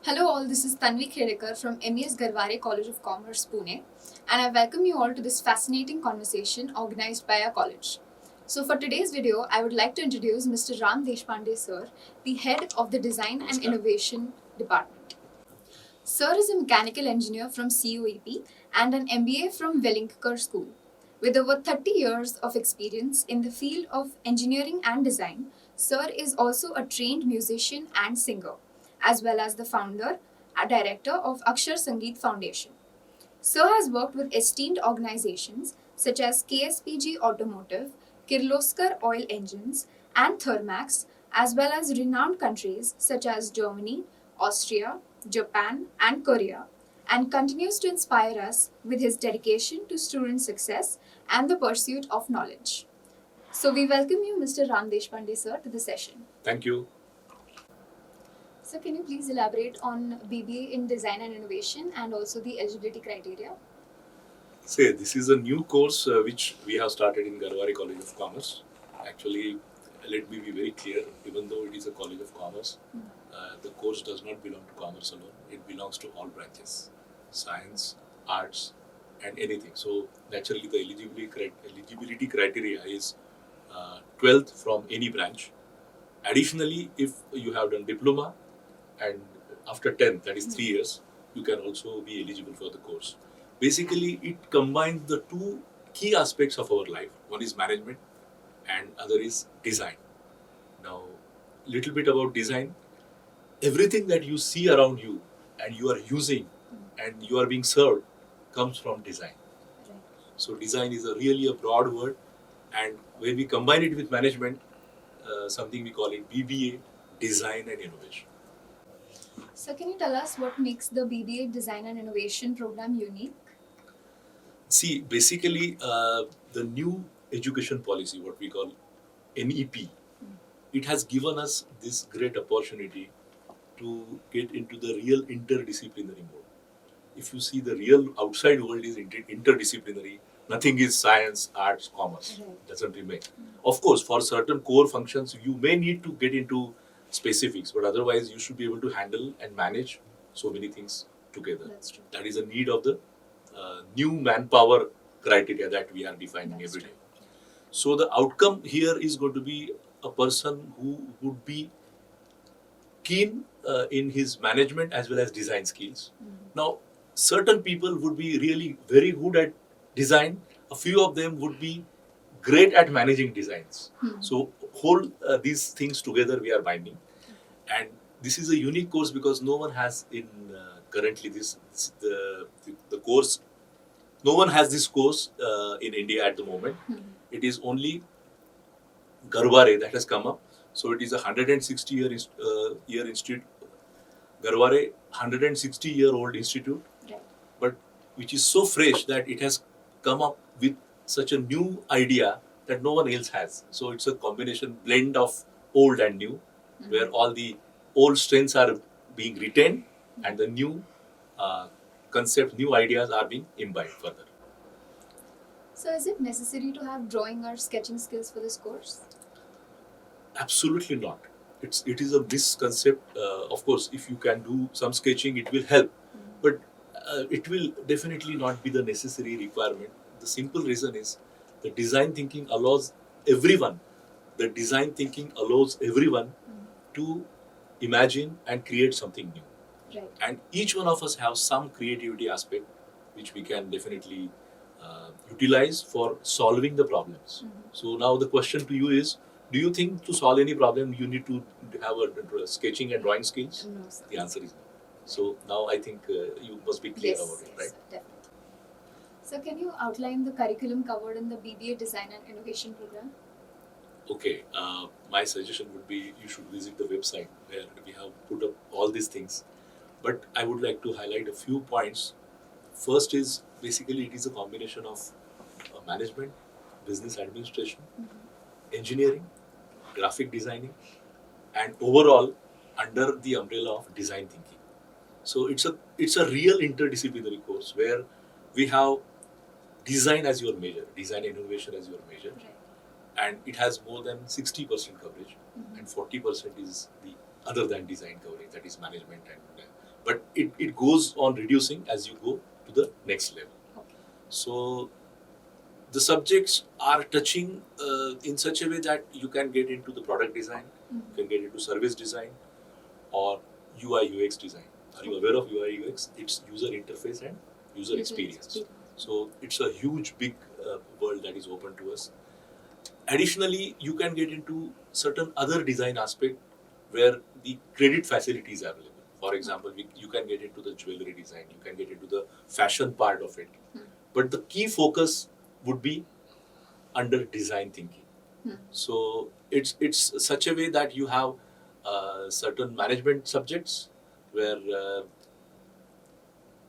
Hello all, this is Tanvi Khedekar from MES Garware College of Commerce, Pune, and I welcome you all to this fascinating conversation organized by our college. So for today's video, I would like to introduce Mr. Ram Deshpande sir, the head of the Design and Innovation Department. Sir is a mechanical engineer from COEP and an MBA from Welingkar School. With over 30 years of experience in the field of engineering and design, Sir is also a trained musician and singer, as well as the founder and director of Akshar Sangeet Foundation. Sir has worked with esteemed organizations such as KSPG Automotive, Kirloskar Oil Engines, and Thermax, as well as renowned countries such as Germany, Austria, Japan, and Korea, and continues to inspire us with his dedication to student success and the pursuit of knowledge. So we welcome you, Mr. Ram Deshpande sir, to the session. Thank you. So can you please elaborate on BBA in Design and Innovation and also the eligibility criteria? Say, this is a new course which we have started in Garware College of Commerce. Actually, let me be very clear, even though it is a College of Commerce, the course does not belong to commerce alone. It belongs to all branches, science, arts, and anything. So naturally, the eligibility criteria is 12th from any branch. Additionally, if you have done diploma and after 10th, that is 3 years, you can also be eligible for the course. Basically, it combines the two key aspects of our life. One is management and other is design. Now, little bit about design. Everything that you see around you and you are using and you are being served comes from design. So design is really a broad word, and when we combine it with management, something we call it BBA, Design and Innovation. So can you tell us what makes the BBA Design and Innovation program unique? See, basically, the new education policy, what we call NEP, it has given us this great opportunity to get into the real interdisciplinary mode. If you see, the real outside world is interdisciplinary. Nothing is science, arts, commerce. Doesn't remain. Of course, for certain core functions, you may need to get into specifics, but otherwise, you should be able to handle and manage so many things together. That's true. That is a need of the new manpower criteria that we are defining every day. So the outcome here is going to be a person who would be keen in his management as well as design skills. Now, certain people would be really very good at design. A few of them would be great at managing designs. So whole these things together we are binding, and this is a unique course because no one has in currently the course. No one has this course in India at the moment. It is only Garware that has come up. So it is a 160-year institute. Garware, 160-year-old institute, but which is so fresh that it has come up with such a new idea that no one else has. So it's a combination blend of old and new, where all the old strengths are being retained and the new concepts, new ideas are being imbibed further. So is it necessary to have drawing or sketching skills for this course? Absolutely not. It is a misconcept. Of course, if you can do some sketching, it will help, but it will definitely not be the necessary requirement. The simple reason is the design thinking allows everyone. The design thinking allows everyone to imagine and create something new. Right. And each one of us have some creativity aspect which we can definitely utilize for solving the problems. So now the question to you is, do you think to solve any problem you need to have a sketching and drawing skills? No, sir. The answer is no. So now I think you must be clear about it, right? Definitely. So can you outline the curriculum covered in the BBA Design and Innovation program? Okay, my suggestion would be you should visit the website where we have put up all these things. But I would like to highlight a few points. First is basically it is a combination of management, business administration, engineering, graphic designing, and overall under the umbrella of design thinking. So it's a real interdisciplinary course where we have design as your major, design and innovation as your major, and it has more than 60% coverage, and 40% is the other than design coverage, that is management and but it goes on reducing as you go to the next level. Okay. So the subjects are touching in such a way that you can get into the product design, you can get into service design, or UI UX design. Are you aware of UI UX? It's user interface and user experience. So it's a huge, big world that is open to us. Additionally, you can get into certain other design aspect where the credit facility is available. For example, you can get into the jewelry design, you can get into the fashion part of it. But the key focus would be under design thinking. So it's such a way that you have certain management subjects where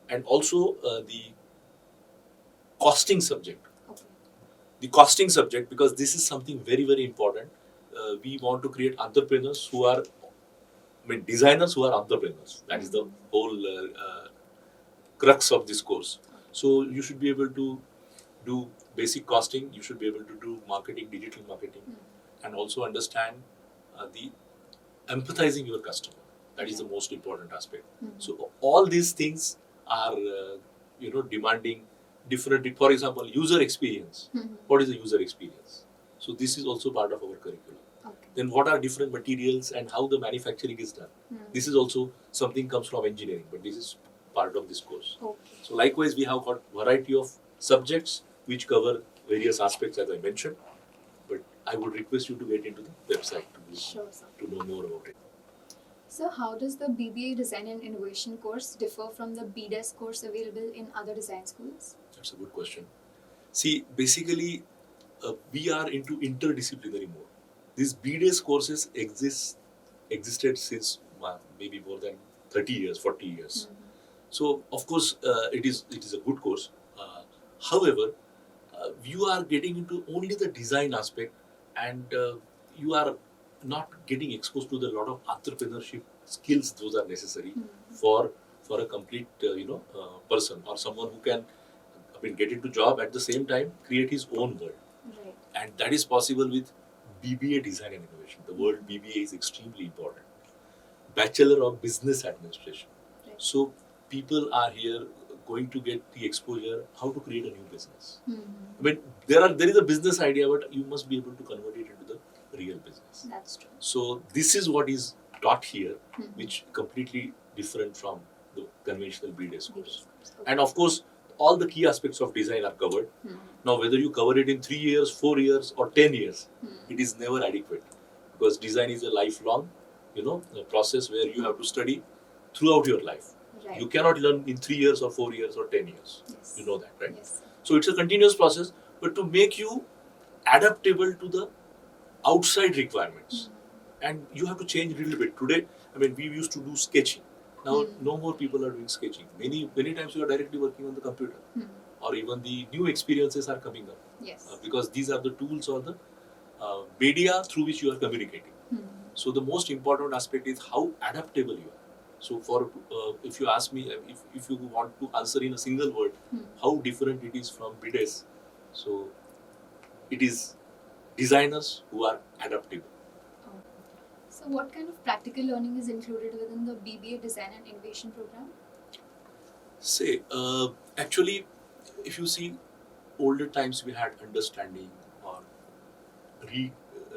and also the costing subject. Okay. The costing subject, because this is something very, very important. We want to create entrepreneurs who are, designers who are entrepreneurs. That is the whole crux of this course. So you should be able to do basic costing, you should be able to do marketing, digital marketing, and also understand the empathizing your customer. That is the most important aspect. So all these things are, demanding different. For example, user experience. What is the user experience? So this is also part of our curriculum. Okay. Then what are different materials and how the manufacturing is done? This is also something comes from engineering, but this is part of this course. Okay. So likewise, we have got variety of subjects which cover various aspects as I mentioned. But I would request you to get into the website to know more about it. So how does the BBA Design and Innovation course differ from the BDES course available in other design schools? That's a good question. See, basically, we are into interdisciplinary mode. These BDES courses existed since maybe more than 30 years, 40 years. So, of course, it is a good course. However, you are getting into only the design aspect, and you are not getting exposed to the lot of entrepreneurship skills. Those are necessary for a complete person or someone who can get into job at the same time create his own world. Right. And that is possible with BBA Design and Innovation. The word BBA is extremely important. Bachelor of Business Administration. Right. So people are here going to get the exposure how to create a new business. There is a business idea, but you must be able to convert it into the real business. That's true. So this is what is taught here, which completely different from the conventional BDES course. Okay. And of course, all the key aspects of design are covered. Now, whether you cover it in 3 years, 4 years, or 10 years, it is never adequate, because design is a lifelong, process where you have to study throughout your life. Right. You cannot learn in 3 years or 4 years or 10 years. Yes. You know that, right? Yes. So it's a continuous process, but to make you adaptable to the outside requirements, and you have to change a little bit. Today, we used to do sketching. Now, no more people are doing sketching. Many times you are directly working on the computer, or even the new experiences are coming up. Yes. Because these are the tools or the media through which you are communicating. So the most important aspect is how adaptable you are. So if you ask me, if you want to answer in a single word, how different it is from BDES, so it is designers who are adaptable. So what kind of practical learning is included within the BBA Design and Innovation program? Actually, if you see, older times we had understanding or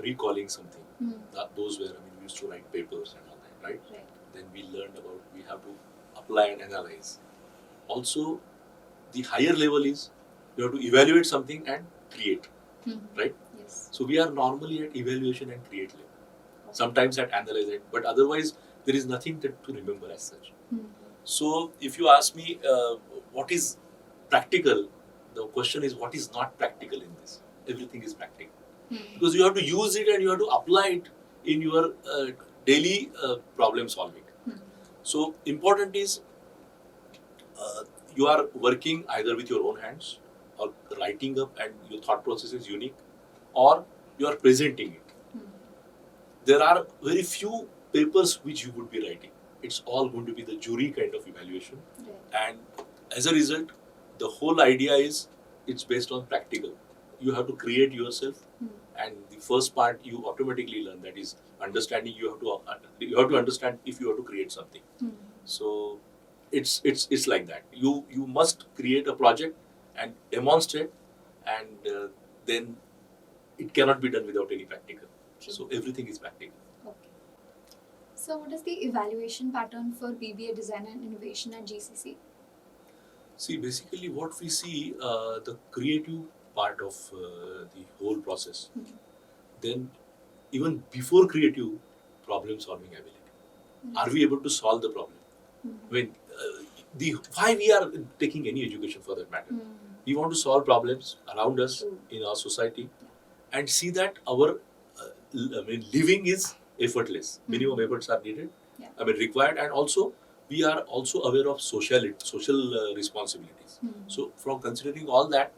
recalling something. Those were, we used to write papers and all that, right? Right. Then we learned about we have to apply and analyze. Also, the higher level is you have to evaluate something and create, right? Yes. So we are normally at evaluation and create level. Sometimes at analyze it, but otherwise there is nothing to remember as such. So if you ask me what is practical, the question is what is not practical in this? Everything is practical. Because you have to use it and you have to apply it in your daily problem solving. So important is you are working either with your own hands or writing up and your thought process is unique, or you are presenting it. There are very few papers which you would be writing. It's all going to be the jury kind of evaluation. Right. And as a result, the whole idea is it's based on practical. You have to create yourself, and the first part you automatically learn, that is understanding. You have to understand if you have to create something. So it's like that. You must create a project and demonstrate, and then it cannot be done without any practical. True. So everything is practical. Okay. So what is the evaluation pattern for BBA Design and Innovation at GCC? See, basically what we see, the creative part of the whole process. Mhm. Then even before creative, problem solving ability. Are we able to solve the problem? Mhm. When the why we are taking any education for that matter? Mhm. We want to solve problems around us True. in our society, and see that our living is effortless. Minimum Mhm. efforts are needed. Yeah. Required, and also we are also aware of social responsibilities. Mhm. So from considering all that,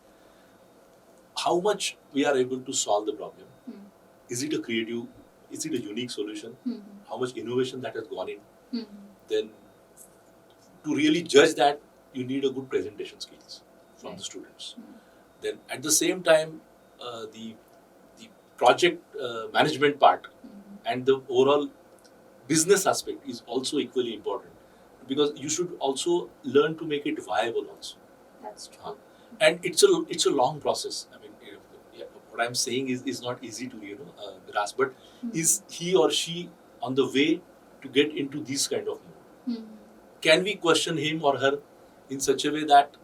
how much we are able to solve the problem? Mhm. Is it a creative? Is it a unique solution? Mhm. How much innovation that has gone in? Mhm. Then to really judge that, you need a good presentation skills from Right. the students. Mhm. Then at the same time, the project management part Mhm. and the overall business aspect is also equally important, because you should also learn to make it viable also. That's true. And it's a long process. Yeah, what I'm saying is not easy to grasp, but Mhm. is he or she on the way to get into this kind of mode? Mhm. Can we question him or her in such a way that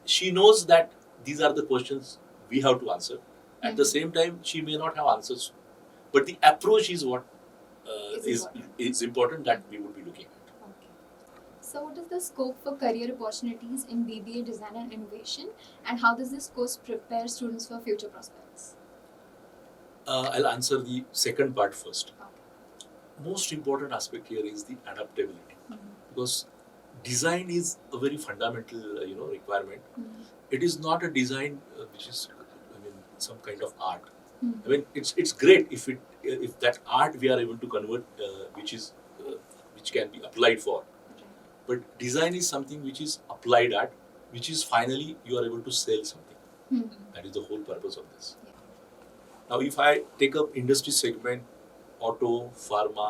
she knows that these are the questions we have to answer? At the Mhm. same time, she may not have answers, but the approach is what It's important. is important that we would be looking at. Okay. So what is the scope for career opportunities in BBA Design and Innovation, and how does this course prepare students for future prospects? I'll answer the second part first. Okay. Most important aspect here is the adaptability, Mhm. because design is a very fundamental requirement. Mhm. It is not a design which is some kind of art. Mhm. It's great if that art we are able to convert, which can be applied for. Right. But design is something which is applied art, which is finally you are able to sell something. Mhm. That is the whole purpose of this. Yeah. Now, if I take up industry segment, auto, pharma,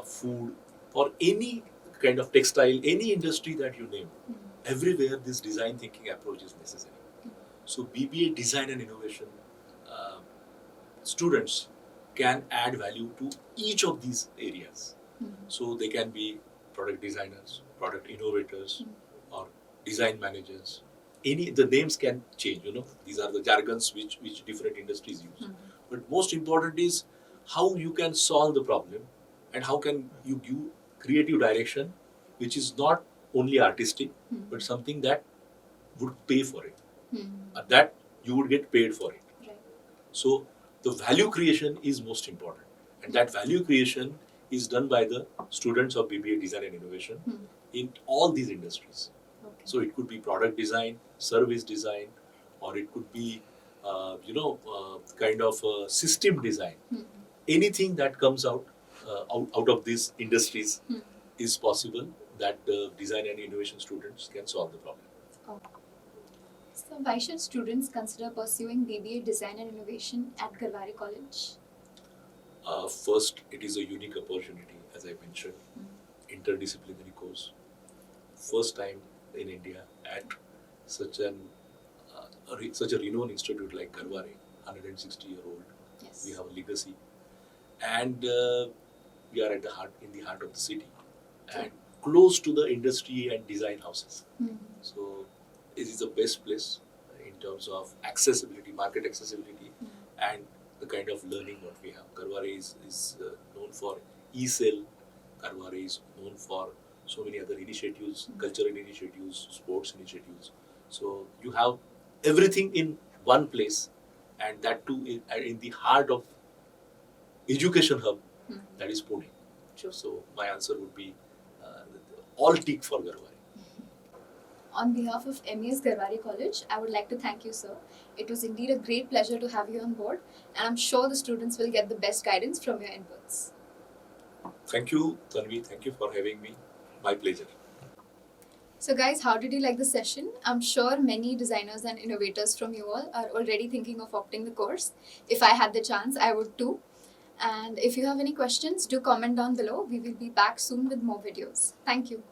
food, or any kind of textile, any industry that you name, Mhm. everywhere this design thinking approach is necessary. So BBA Design and Innovation uh, students can add value to each of these areas. Mhm. So they can be product designers, product innovators, or design managers. The names can change. These are the jargons which different industries use. Mhm. But most important is how you can solve the problem, and how can you give creative direction, which is not only artistic, Mhm. but something that would pay for it, Mhm. that you would get paid for it. Right. So the value creation is most important, and that value creation is done by the students of BBA Design and Innovation Mhm. in all these industries. Okay. So it could be product design, service design, or it could be kind of system design. Mhm. Anything that comes out of these industries Mhm. is possible, that the design and innovation students can solve the problem. Okay. So why should students consider pursuing BBA Design and Innovation at Garware College? First, it is a unique opportunity, as I mentioned, interdisciplinary course. First time in India at such such a renowned institute like Garware, 160-year-old. Yes. We have a legacy, and we are in the heart of the city, and close to the industry and design houses. Mhm. So it is the best place in terms of accessibility, market accessibility, and the kind of learning what we have. Garware is known for e-cell. Garware is known for so many other initiatives, cultural initiatives, sports initiatives. So you have everything in one place, and that too in the heart of education hub, Mhm. that is Pune. True. So my answer would be all tick for Garware. On behalf of MES Garware College, I would like to thank you, sir. It was indeed a great pleasure to have you on board, and I'm sure the students will get the best guidance from your inputs. Thank you, Tanvi. Thank you for having me. My pleasure. So guys, how did you like the session? I'm sure many designers and innovators from you all are already thinking of opting the course. If I had the chance, I would too. And if you have any questions, do comment down below. We will be back soon with more videos. Thank you.